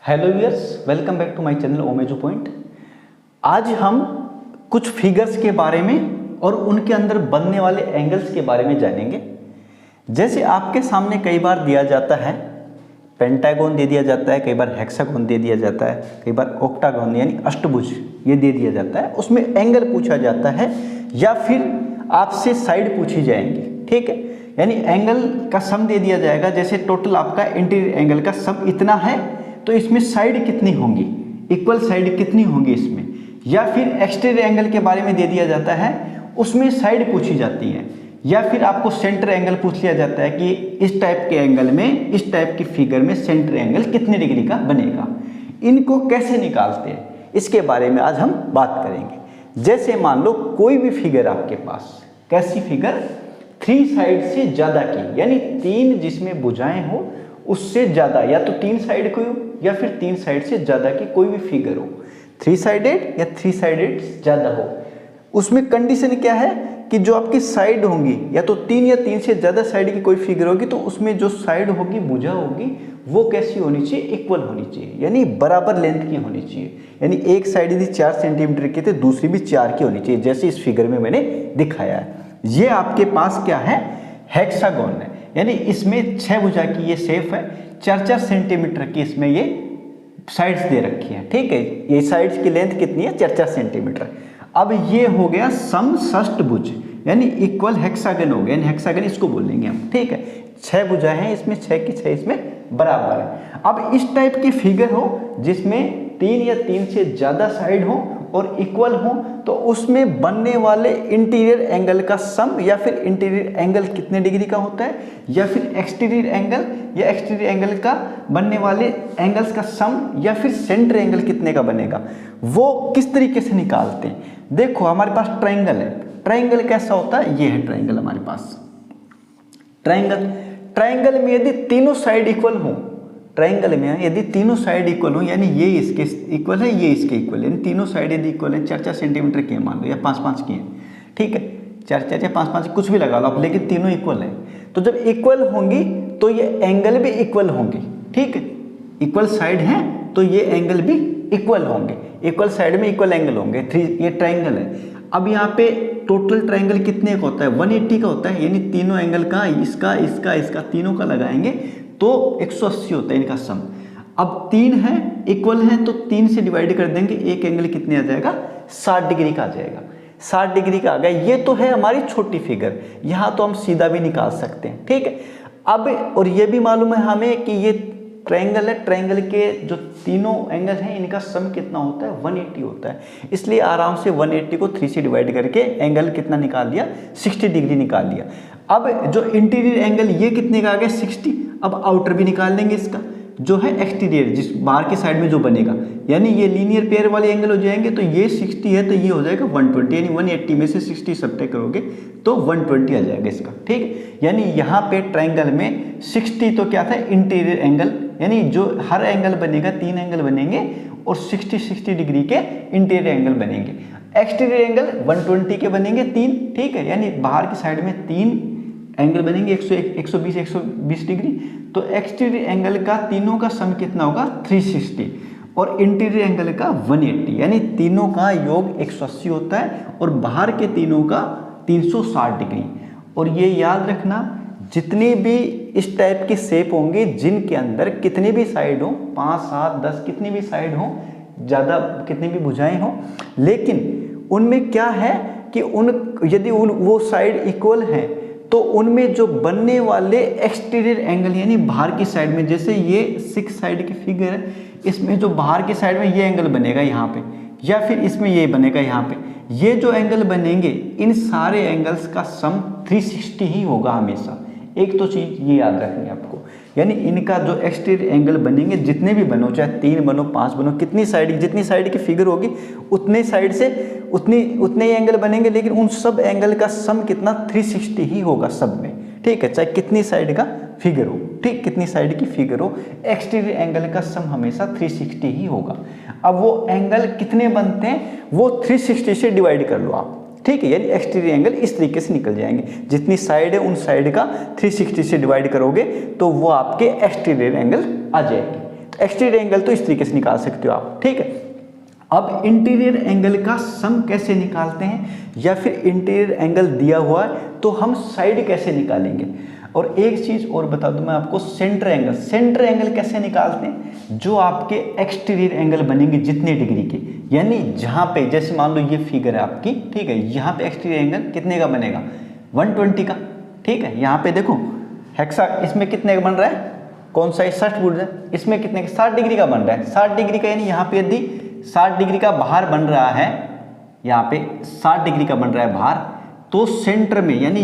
Hello viewers, welcome back to my channel ओमेजो point. आज हम कुछ फिगर्स के बारे में और उनके अंदर बनने वाले एंगल्स के बारे में जानेंगे। जैसे आपके सामने कई बार दिया जाता है पेंटागन दे दिया जाता है, कई बार हेक्सागन दे दिया जाता है, कई बार ऑक्टागन यानी अष्टभुज ये दे दिया जाता है। उसमें एंगल पूछा जाता है या फिर आपसे साइड पूछी जाएंगी, ठीक है। यानी एंगल का सम दे दिया जाएगा। जैसे टोटल आपका इंटीरियर एंगल का सम इतना है तो इसमें साइड कितनी होंगी, इक्वल साइड कितनी होंगी इसमें। या फिर एक्सटीरियर एंगल के बारे में दे दिया जाता है, उसमें साइड पूछी जाती है। या फिर आपको सेंटर एंगल पूछ लिया जाता है कि इस टाइप के एंगल में, इस टाइप की फिगर में सेंटर एंगल कितने डिग्री का बनेगा। इनको कैसे निकालते हैं इसके बारे में आज हम बात करेंगे। जैसे मान लो कोई भी फिगर आपके पास, कैसी फिगर, 3 साइड से ज़्यादा की, यानी 3 जिसमें भुजाएं हो उससे ज़्यादा, या तो 3 साइड की हो या फिर 3 साइड से ज़्यादा की कोई भी फिगर हो, 3 साइडेड या 3 साइडेड ज़्यादा हो। उसमें कंडीशन क्या है कि जो आपकी साइड होंगी, या तो 3 या 3 से ज़्यादा साइड की कोई फिगर होगी, तो उसमें जो साइड होगी, भुजा होगी, वो कैसी होनी चाहिए, इक्वल होनी चाहिए, यानी बराबर लेंथ की होनी चाहिए। यानी एक साइड यदि 4 सेंटीमीटर की तो दूसरी भी 4 की होनी चाहिए, जैसे इस फिगर में मैंने दिखाया है। ये आपके पास क्या है, हेक्सागन है। यानी इसमें 6 भुजा की ये शेप है, 4-4 सेंटीमीटर की इसमें ये साइड्स दे रखी है, ठीक है। ये साइड्स की लेंथ कितनी है, 4-4 सेंटीमीटर। अब ये हो गया समषष्टभुज, यानी इक्वल हेक्सागन हो गया, हेक्सागन इसको बोलेंगे हम, ठीक है। 6 भुजा है इसमें, 6 की 6 इसमें बराबर है। अब इस टाइप की फिगर हो जिसमें 3 या 3 से ज़्यादा साइड हो और इक्वल हो, तो उसमें बनने वाले इंटीरियर एंगल का सम, या फिर इंटीरियर एंगल कितने डिग्री का होता है, या फिर एक्सटीरियर एंगल या एक्सटीरियर एंगल का बनने वाले एंगल्स का सम, या फिर सेंटर एंगल कितने का बनेगा, वो किस तरीके से निकालते हैं। देखो हमारे पास ट्रायंगल है। ट्रायंगल कैसा होता है, ये है ट्रायंगल हमारे पास। ट्रायंगल में यदि तीनों साइड इक्वल हो, ट्रायंगल में यदि तीनों साइड इक्वल हो, यानी ये इसके इक्वल है, ये इसके इक्वल है, यानी तीनों साइड यदि इक्वल है, 4-4 सेंटीमीटर की है मान लो, या 5-5 की है, ठीक है, 4-4 या 5-5 कुछ भी लगा लो आप, लेकिन तीनों इक्वल है। तो जब इक्वल होंगी तो ये एंगल भी इक्वल होंगे, ठीक है। इक्वल साइड है तो ये एंगल भी इक्वल होंगे, इक्वल साइड में इक्वल एंगल होंगे। ये ट्रायंगल है। अब यहाँ पे टोटल ट्रायंगल कितने का होता है, 180 का होता है। यानी तीनों एंगल का, इसका इसका इसका तीनों का लगाएंगे तो 180 होता है इनका सम। अब 3 है, इक्वल है, तो 3 से डिवाइड कर देंगे, एक एंगल कितने आ जाएगा, 60 डिग्री का आ जाएगा। 60 डिग्री का आ गया। ये तो है हमारी छोटी फिगर, यहाँ तो हम सीधा भी निकाल सकते हैं, ठीक है। अब और ये भी मालूम है हमें कि ये ट्रायंगल है, ट्रायंगल के जो तीनों एंगल हैं इनका सम कितना होता है, 180 होता है। इसलिए आराम से 180 को 3 से डिवाइड करके एंगल कितना निकाल लिया, 60 डिग्री निकाल लिया। अब जो इंटीरियर एंगल ये कितने का आ गया, 60। अब आउटर भी निकाल लेंगे इसका, जो है एक्सटीरियर, जिस बाहर की साइड में जो बनेगा, यानी ये लीनियर पेयर वाले एंगल हो जाएंगे। तो ये 60 है तो ये हो जाएगा 120, यानी 180 में से 60 सब्ट्रैक्ट करोगे तो 120 आ जाएगा इसका, ठीक है। यानी यहाँ पे ट्रायंगल में 60 तो क्या था, इंटीरियर एंगल, यानी जो हर एंगल बनेगा 3 एंगल बनेंगे और 60 डिग्री के इंटीरियर एंगल बनेंगे। एक्सटीरियर एंगल 120 के बनेंगे 3, ठीक है। यानी बाहर की साइड में 3 एंगल बनेंगे 120 डिग्री। तो एक्सटीरियर एंगल का तीनों का सम कितना होगा, 360, और इंटीरियर एंगल का 180, यानी तीनों का योग 180 होता है और बाहर के तीनों का 360 डिग्री। और ये याद रखना, जितनी भी इस टाइप की शेप होंगी जिनके अंदर कितनी भी साइड हो, 5, 7, 10 कितनी भी साइड हो, ज़्यादा कितनी भी भुजाएं हो, लेकिन उनमें क्या है कि यदि वो साइड इक्वल हैं तो उनमें जो बनने वाले एक्सटीरियर एंगल, यानी बाहर की साइड में, जैसे ये 6 साइड की फिगर है, इसमें जो बाहर की साइड में ये एंगल बनेगा यहाँ पे, या फिर इसमें ये बनेगा यहाँ पे, ये जो एंगल बनेंगे इन सारे एंगल्स का सम 360 ही होगा हमेशा। एक तो चीज़ ये याद रखनी है आपको, यानी इनका जो एक्सटीरियर एंगल बनेंगे, जितने भी बनो, चाहे 3 बनो, 5 बनो, जितनी साइड की फिगर होगी उतने साइड से उतने ही एंगल बनेंगे, लेकिन उन सब एंगल का सम कितना, 360 ही होगा सब में, ठीक है। चाहे कितनी साइड का फिगर हो, ठीक, कितनी साइड की फिगर हो, एक्सटीरियर एंगल का सम हमेशा 360 ही होगा। अब वो एंगल कितने बनते हैं, वो 360 से डिवाइड कर लो आप, ठीक है। यानी एक्सटीरियर एंगल इस तरीके से निकल जाएंगे, जितनी साइड है उन साइड का 360 से डिवाइड करोगे तो वो आपके एक्सटीरियर एंगल आ जाएंगे। एक्सटीरियर एंगल तो इस तरीके से निकाल सकते हो आप, ठीक है। अब इंटीरियर एंगल का सम कैसे निकालते हैं, या फिर इंटीरियर एंगल दिया हुआ है तो हम साइड कैसे निकालेंगे। और एक चीज और बता दूं मैं आपको, सेंटर एंगल कैसे निकालते हैं, जो आपके एक्सटीरियर एंगल बनेंगे जितने डिग्री के, यानी जहां पे जैसे मान लो ये फिगर है आपकी, ठीक है, यहाँ पे एक्सटीरियर एंगल कितने का बनेगा, 120 का, ठीक है। यहाँ पे देखो हेक्सा, इसमें कितने का बन रहा है, कौन सा 60 बुढ़ है, इसमें कितने का 60 डिग्री का बन रहा है, 60 डिग्री का, यानी यहाँ पे यदि 60 डिग्री का बाहर बन रहा है, यहाँ पे 60 डिग्री का बन रहा है बाहर, तो सेंटर में यानी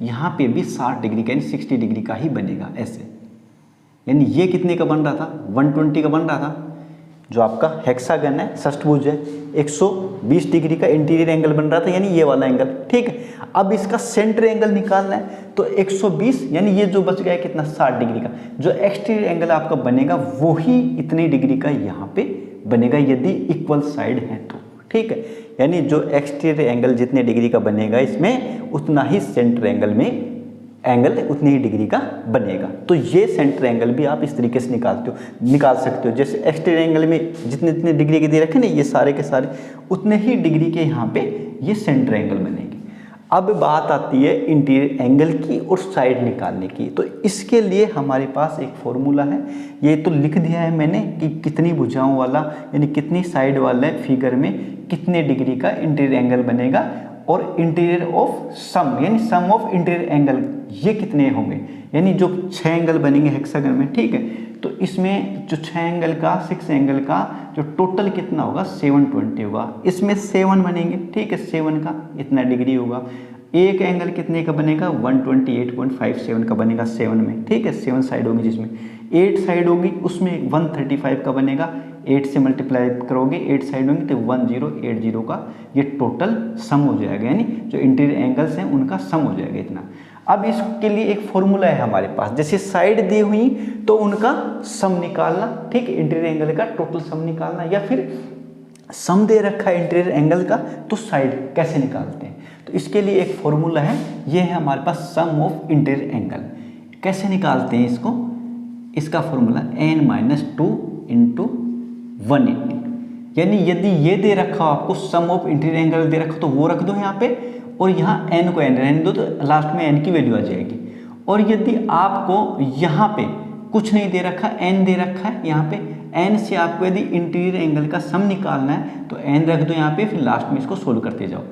यहाँ पे भी 60 डिग्री का यानी 60 डिग्री का ही बनेगा ऐसे। यानी ये कितने का बन रहा था, 120 का बन रहा था, जो आपका हेक्सागन है, षष्ठभुज है, 120 डिग्री का इंटीरियर एंगल बन रहा था, यानी ये वाला एंगल, ठीक है। अब इसका सेंटर एंगल निकालना है तो 120, यानी ये जो बच गया कितना 60 डिग्री का, जो एक्सटीरियर एंगल आपका बनेगा वो ही इतनी डिग्री का यहाँ पे बनेगा यदि इक्वल साइड है तो, ठीक है। यानी जो एक्सटीरियर एंगल जितने डिग्री का बनेगा इसमें, उतना ही सेंटर एंगल में एंगल उतनी ही डिग्री का बनेगा। तो ये सेंटर एंगल भी आप इस तरीके से निकाल सकते हो। जैसे एक्सटीरियर एंगल में जितने जितने डिग्री के दे रखे ना, ये सारे के सारे उतने ही डिग्री के यहाँ पे ये सेंटर एंगल बनेंगे। अब बात आती है इंटीरियर एंगल की और साइड निकालने की। तो इसके लिए हमारे पास एक फॉर्मूला है, ये तो लिख दिया है मैंने कि कितनी भुजाओं वाला यानी कितनी साइड वाला फिगर में कितने डिग्री का इंटीरियर एंगल बनेगा, और इंटीरियर ऑफ सम यानी सम ऑफ इंटीरियर एंगल ये कितने होंगे, यानी जो 6 एंगल बनेंगे हेक्सागन में, ठीक है। तो इसमें जो 6 एंगल का 6 एंगल का जो टोटल कितना होगा 720 होगा, इसमें 7 बनेंगे, ठीक है, 7 का इतना डिग्री होगा। एक एंगल कितने का बनेगा 128.57 का बनेगा 7 में, ठीक है, 7 साइड होगी, जिसमें 8 साइड होगी उसमें 135 का बनेगा, 8 से मल्टीप्लाई करोगे 8 साइड होंगी तो 1080 का ये टोटल सम हो जाएगा, यानी जो इंटीरियर एंगल्स हैं उनका सम हो जाएगा इतना। अब इसके लिए एक फॉर्मूला है हमारे पास, जैसे साइड दी हुई तो उनका सम निकालना, ठीक है, इंटीरियर एंगल का टोटल सम निकालना, या फिर सम दे रखा है इंटीरियर एंगल का तो साइड कैसे निकालते हैं। तो इसके लिए एक फॉर्मूला है, ये है हमारे पास सम ऑफ इंटीरियर एंगल। कैसे निकालते हैं इसको, इसका फॉर्मूला n-2 × 180, यानी यदि ये दे रखा हो आपको सम ऑफ इंटीरियर एंगल दे रखा तो वो रख दो यहाँ पे, और यहाँ n को n रहने दो तो लास्ट में n की वैल्यू आ जाएगी। और यदि आपको यहाँ पे कुछ नहीं दे रखा, n दे रखा है, यहाँ पे n से आपको यदि इंटीरियर एंगल का सम निकालना है तो n रख दो यहाँ पे, फिर लास्ट में इसको सोल्व करते जाओ।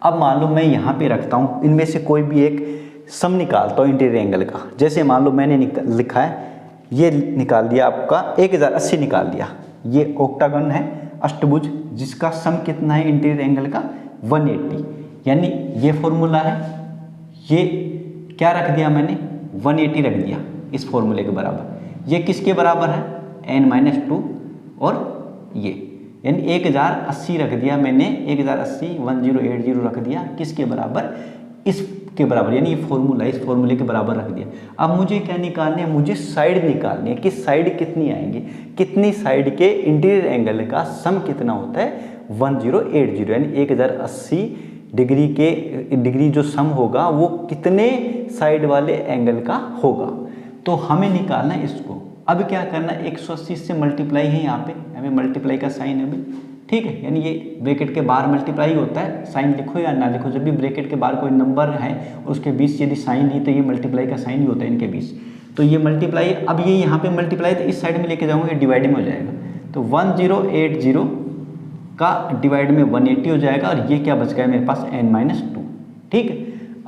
अब मान लो मैं यहाँ पे रखता हूँ, इनमें से कोई भी एक सम निकालता हूँ इंटीरियर एंगल का। जैसे मान लो मैंने लिखा है, ये निकाल दिया आपका 1080 निकाल दिया, ये ऑक्टागन है अष्टभुज, जिसका सम कितना है इंटीरियर एंगल का 180, यानी ये फॉर्मूला है, ये क्या रख दिया मैंने 180 रख दिया इस फॉर्मूले के बराबर। ये किसके बराबर है n-2, और ये यानी 1080 रख दिया मैंने, 1080 1080 रख दिया किसके बराबर, इसके बराबर, यानी ये फॉर्मूला इस फॉर्मूले के बराबर रख दिया। अब मुझे क्या निकालना है, मुझे साइड निकालनी है कि साइड कितनी आएंगी, कितनी साइड के इंटीरियर एंगल का सम कितना होता है 1080, यानी 1080 डिग्री जो सम होगा वो कितने साइड वाले एंगल का होगा। तो हमें निकालना है इसको। अब क्या करना है, 180 से मल्टीप्लाई है, यहाँ पे हमें मल्टीप्लाई का साइन है अभी, ठीक है, यानी ये ब्रैकेट के बाहर मल्टीप्लाई होता है, साइन लिखो या ना लिखो, जब भी ब्रैकेट के बाहर कोई नंबर है और उसके बीच यदि साइन नहीं तो ये मल्टीप्लाई का साइन ही होता है इनके बीच। तो ये मल्टीप्लाई, अब ये यहाँ पे मल्टीप्लाई तो इस साइड में लेके जाऊँगा, ये डिवाइड में हो जाएगा, तो 1080 का डिवाइड में 180 हो जाएगा, और ये क्या बच गया मेरे पास n-2, ठीक है।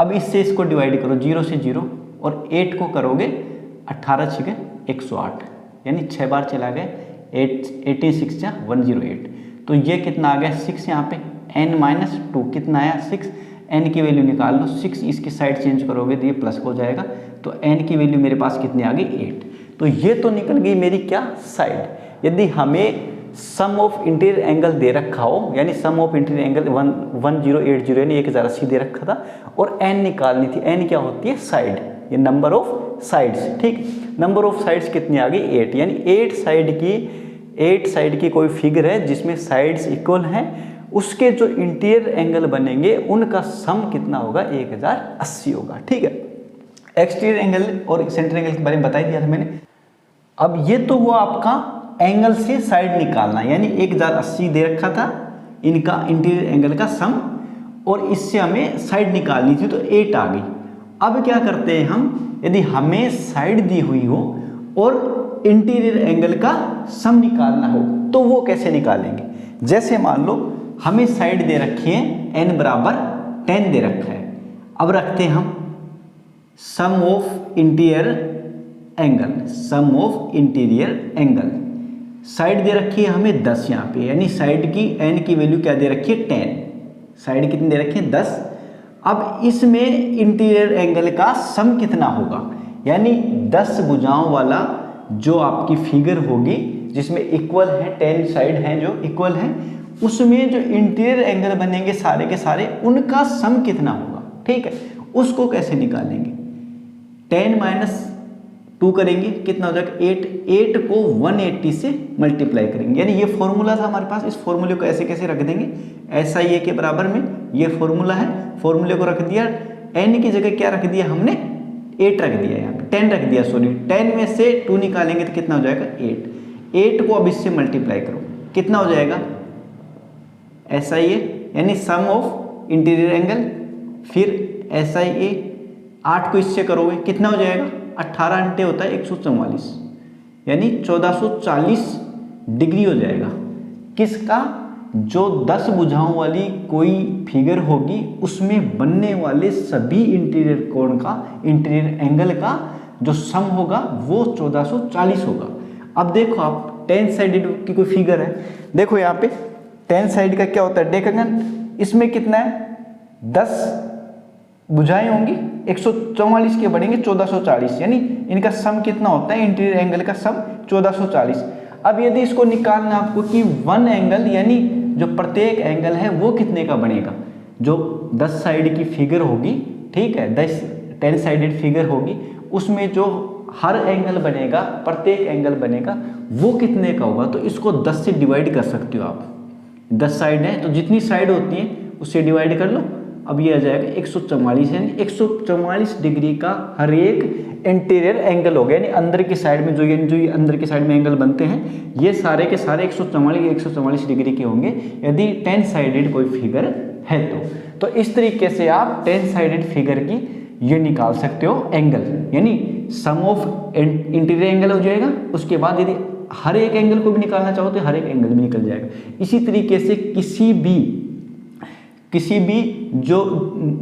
अब इससे इसको डिवाइड करो, 0 से 0, और 8 को करोगे 18 6 108, यानी 6 बार चला गए, 18 6 108, तो ये कितना आ गया 6, यहाँ पे n-2 कितना आया 6, n की वैल्यू निकाल लो, 6 इसकी साइड चेंज करोगे तो ये प्लस हो जाएगा, तो n की वैल्यू मेरे पास कितनी आ गई 8। तो ये तो निकल गई मेरी क्या साइड। यदि हमें सम ऑफ इंटीरियर एंगल दे रखा हो, यानी सम ऑफ इंटीरियर एंगल 1080 यानी 1080 दे रखा था, और n निकालनी थी, n क्या होती है साइड, ये नंबर ऑफ साइड्स, ठीक, नंबर ऑफ साइड्स कितनी आ गई 8, यानी 8 साइड की कोई फिगर है जिसमें साइड्स इक्वल हैं, उसके जो इंटीरियर एंगल बनेंगे उनका सम कितना होगा 1080 होगा, ठीक है। एक्सटीरियर एंगल और सेंटर एंगल के बारे में बता ही दिया था मैंने। अब ये तो वो आपका एंगल से साइड निकालना, यानी 1080 दे रखा था इनका इंटीरियर एंगल का सम, और इससे हमें साइड निकालनी थी तो 8 आ गई। अब क्या करते हैं हम, यदि हमें साइड दी हुई हो और इंटीरियर एंगल का सम निकालना हो तो वो कैसे निकालेंगे। जैसे मान लो हमें साइड दे रखी है n बराबर 10 दे रखा है। अब रखते हैं हम some of interior angle, some of interior angle. Side दे रखी है हमें 10 यहाँ पे, यानी साइड की n की वैल्यू क्या दे रखी है 10, साइड कितनी दे रखी है 10। अब इसमें इंटीरियर एंगल का सम कितना होगा, यानी 10 भुजाओं वाला जो आपकी फिगर होगी जिसमें इक्वल है 10 साइड हैं जो इक्वल हैं, उसमें जो इंटीरियर एंगल बनेंगे सारे के सारे उनका सम कितना होगा। ठीक है, उसको कैसे निकालेंगे, 10 - 2 करेंगे कितना हो जाएगा 8, 8 को 180 से मल्टीप्लाई करेंगे, यानी ये फॉर्मूला था हमारे पास, इस फॉर्मूले को ऐसे कैसे रख देंगे, ऐसा ये के बराबर में ये फॉर्मूला है, फॉर्मूले को रख दिया, n की जगह क्या रख दिया हमने 8 रख दिया, यहाँ पे 10 रख दिया, सॉरी 10 में से 2 निकालेंगे तो कितना हो जाएगा 8, 8 को अब इससे मल्टीप्लाई करो कितना हो जाएगा ऐसा ये, यानी सम ऑफ इंटीरियर एंगल, फिर ऐसा ये 8 को इससे करोगे कितना हो जाएगा 18 अंटे होता है 144, यानी 1440 डिग्री हो जाएगा। किसका, जो 10 भुजाओं वाली कोई फिगर होगी उसमें बनने वाले सभी इंटीरियर कोण का, इंटीरियर एंगल का जो सम होगा वो 1440 होगा। अब देखो आप 10 साइडेड की कोई फिगर है, देखो यहाँ पे 10 साइड का क्या होता है डेकागन, इसमें कितना है 10 भुजाएं होंगी 144 के बढ़ेंगे 1440, यानी इनका सम कितना होता है इंटीरियर एंगल का सम 1440। अब यदि इसको निकालना आपको कि 1 एंगल, यानी जो प्रत्येक एंगल है वो कितने का बनेगा, जो 10 साइड की फिगर होगी, ठीक है 10 साइडेड फिगर होगी, उसमें जो हर एंगल बनेगा, प्रत्येक एंगल बनेगा वो कितने का होगा। तो इसको 10 से डिवाइड कर सकते हो आप, 10 साइड है तो जितनी साइड होती है उससे डिवाइड कर लो, अब ये आ जाएगा 144, यानी 144 डिग्री का हर एक इंटीरियर एंगल हो गया, यानी अंदर की साइड में जो अंदर की साइड में एंगल बनते हैं ये सारे के सारे 144 डिग्री के होंगे यदि 10 साइडेड कोई फिगर है तो इस तरीके से आप 10 साइडेड फिगर की ये निकाल सकते हो एंगल, यानी सम ऑफ इंटीरियर एंगल हो जाएगा। उसके बाद यदि हर एक एंगल को भी निकालना चाहो तो हर एक एंगल भी निकल जाएगा। इसी तरीके से किसी भी जो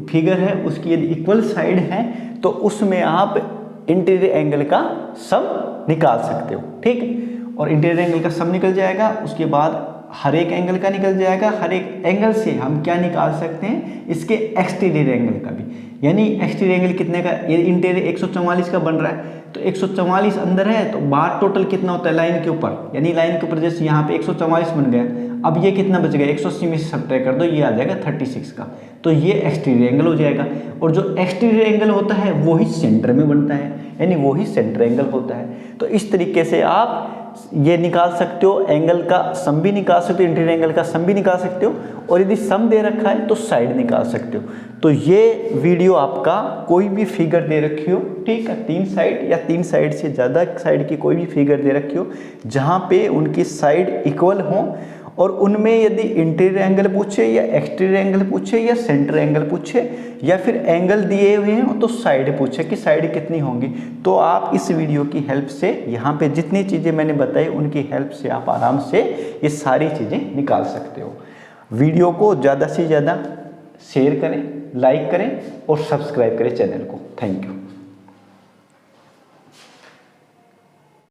फिगर है उसकी यदि इक्वल साइड है तो उसमें आप इंटीरियर एंगल का सम निकाल सकते हो, ठीक है। और इंटीरियर एंगल का सम निकल जाएगा, उसके बाद हर एक एंगल का निकल जाएगा। हर एक एंगल से हम क्या निकाल सकते हैं, इसके एक्सटीरियर एंगल का भी, यानी एक्सटीरियर एंगल कितने का, ये इंटीरियर 144 का बन रहा है तो 144 अंदर है तो बाहर टोटल कितना होता है लाइन के ऊपर, यानी लाइन के ऊपर जैसे यहाँ पे 144 बन गया, अब ये कितना बच गया 180 में से सब्ट्रैक्ट कर दो, ये आ जाएगा 36 का, तो ये एक्सटीरियर एंगल हो जाएगा। और जो एक्सटीरियर एंगल होता है वो ही सेंटर में बनता है, यानी वो ही सेंटर एंगल होता है। तो इस तरीके से आप ये निकाल सकते हो, एंगल का सम भी निकाल सकते हो, इंटीरियर एंगल का सम भी निकाल सकते हो, और यदि सम दे रखा है तो साइड निकाल सकते हो। तो ये वीडियो आपका कोई भी फिगर दे रखी हो, ठीक है, 3 साइड या 3 साइड से ज़्यादा साइड की कोई भी फिगर दे रखी हो जहाँ पे उनकी साइड इक्वल हो, और उनमें यदि इंटीरियर एंगल पूछे या एक्सटीरियर एंगल पूछे या सेंटर एंगल पूछे या फिर एंगल दिए हुए हैं तो साइड पूछे कि साइड कितनी होंगी, तो आप इस वीडियो की हेल्प से यहाँ पे जितनी चीज़ें मैंने बताई उनकी हेल्प से आप आराम से ये सारी चीज़ें निकाल सकते हो। वीडियो को ज़्यादा से ज़्यादा शेयर करें, लाइक करें और सब्सक्राइब करें चैनल को। Thank you.